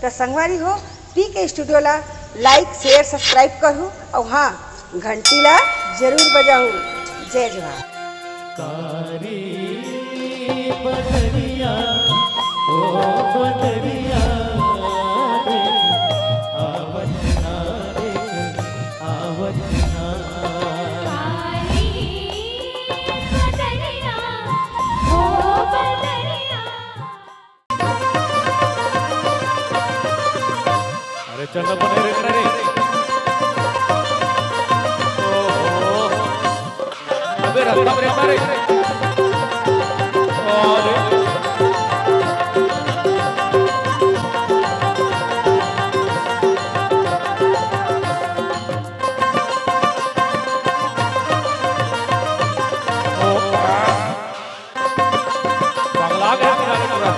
तो संगवारी हो पी के स्टूडियो ला लाइक शेयर सब्सक्राइब करूँ और हाँ घंटी ला जरूर बजाऊँ। जय जवाहर। कारी बदरिया ओ बदरिया रे आवत ना रे आवत ना कारी बदरिया ओ बदरिया। अरे चंदा बने रे रे ओ अबे रास्ता में रे अरे पगला गया पूरा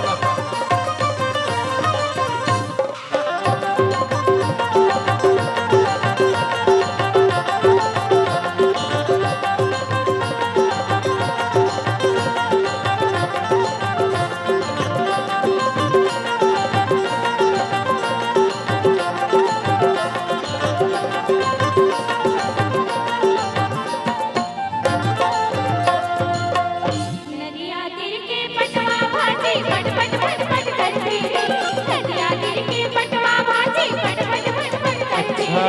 नदिया तीर के पटवा भाजी पट पट पट पट करती रे। नदिया तीर के पटवा भाजी पट पट पट पट करती रे।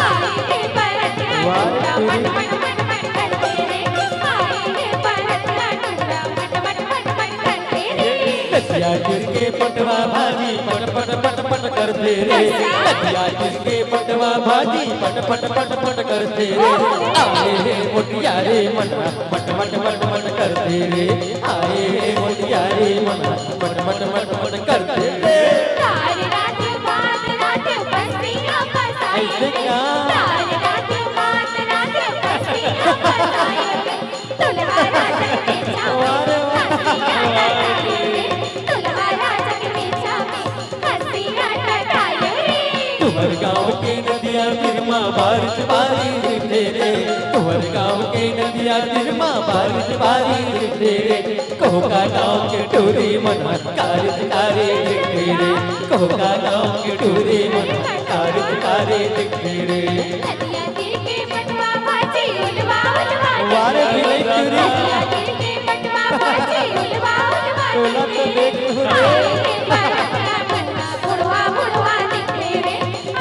आई रे परतरा टुकड़ा पट पट पट पट करती रे। आई रे परतरा टुकड़ा पट पट पट पट करती रे। नदिया गिर के पटवा भाजी पट पट पट पट करते रे नदिया गिर के पटवा भाजी पट पट पट पट करते रे आए रे मोटिया रे मन मट मट मट मट करते रे आए रे मोटिया रे मन मट मट मट मट करते रे तार रात बस्तियां फसाई ऐसे क्या? तार रात बस्तियां फसाई दुल्हा राजा के छावे हंसियां टटाई दुल्हा राजा के छावे हंसियां टटाई तुम्हारे गाँव के नदिया तिरमा बारिश बारी दिखते रे तुम्हारे गाँव के नदिया तिरमा बारिश बारी दिखते रे कोका गाँव के टोरी मन कारी तारे दिखते रे कोका गाँव के टोरी मन कारी तारे दिखते रे नदिया तीर के पटवा भाजी उलवा उलवा वारे भी नहीं चुरी। नदिया तीर के पटवा भाजी उलवा उलवा टोला तो देख हो रे आई रे परतरा बनवा बुढ़वा बुढ़वा दिखते रे।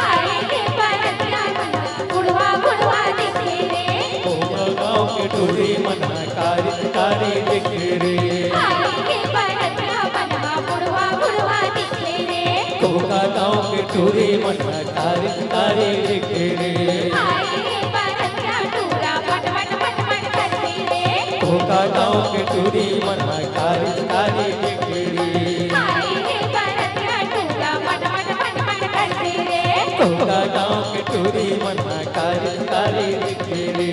आई रे परतरा बनवा बुढ़वा बुढ़वा दिखते रे। कोका गाँव के टोरी मन कारी तारे दिखते रे आई रे परतरा बनवा बुढ़वा बुढ़वा दिखते रे। कोका गाँव के टोरी मन कारी तारे दिखते रे आई रे परतरा टूरा पट पट पट पट करते रे। कोका गाँव के टोरी मन कारी तारे दिखते रे आई रे परतरा टूरा पट पट पट पट करते रे। कोका गाँव के टोरी मन कारी तारे दिखते रे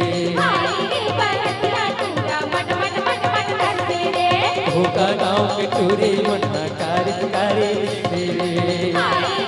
आई रे परतरा टूरा पट पट पट पट करते रे। कोका गाँव के टोरी मन कारी तारे दिखते रे आई